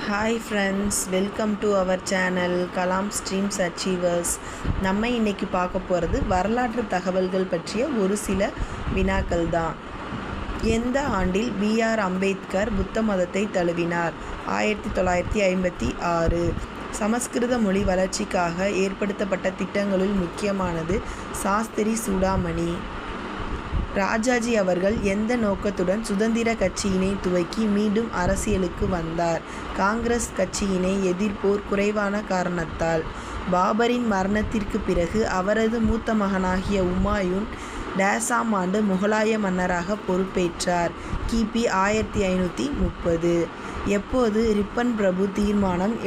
Hi friends, welcome to our channel Kalam streams achievers. நம்ம இன்றைக்கி பார்க்க போகிறது வரலாற்று தகவல்கள் பற்றிய ஒரு சில வினாக்கள் தான். எந்த ஆண்டில் B.R. அம்பேத்கர் புத்த மதத்தை தழுவினார்? 1956. சமஸ்கிருத மொழி வளர்ச்சிக்காக ஏற்படுத்தப்பட்ட திட்டங்களுள் முக்கியமானது சாஸ்திரி சூடாமணி. ராஜாஜி அவர்கள் எந்த நோக்கத்துடன் சுதந்திர கட்சியினை துவக்கி மீண்டும் அரசியலுக்கு வந்தார்? காங்கிரஸ் கட்சியினை எதிர்ப்போர் குறைவான காரணத்தால். பாபரின் மரணத்திற்கு பிறகு அவரது மூத்த மகனாகிய உமாயூன் டேசாம் ஆண்டு முகலாய மன்னராக பொறுப்பேற்றார். கிபி 1530. எப்போது ரிப்பன் பிரபு தீர்மானம்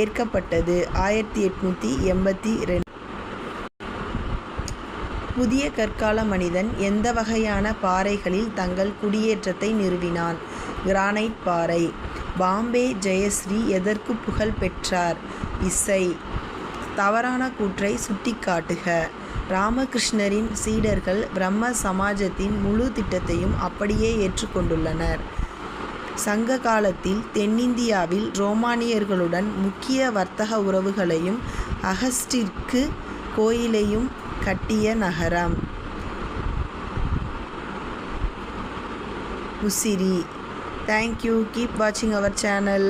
ஏற்கப்பட்டது? 1882. புதிய கற்கால மனிதன் எந்த வகையான பாறைகளில் தங்கள் குடியேற்றத்தை நிறுவினான்? கிரானைட் பாறை. பாம்பே ஜெயஸ்ரீ எதற்கு புகழ் பெற்றார்? இசை. தவறான கூற்றை சுட்டிக்காட்டுக. ராமகிருஷ்ணரின் சீடர்கள் பிரம்ம சமாஜத்தின் முழு திட்டத்தையும் அப்படியே ஏற்றுக்கொண்டுள்ளனர். சங்க காலத்தில் தென்னிந்தியாவில் ரோமானியர்களுடன் முக்கிய வர்த்தக உறவுகளையும் அகஸ்டிற்கு கோயிலையும் கட்டிய நகரம்? உசிரி. Thank you. Keep watching our channel.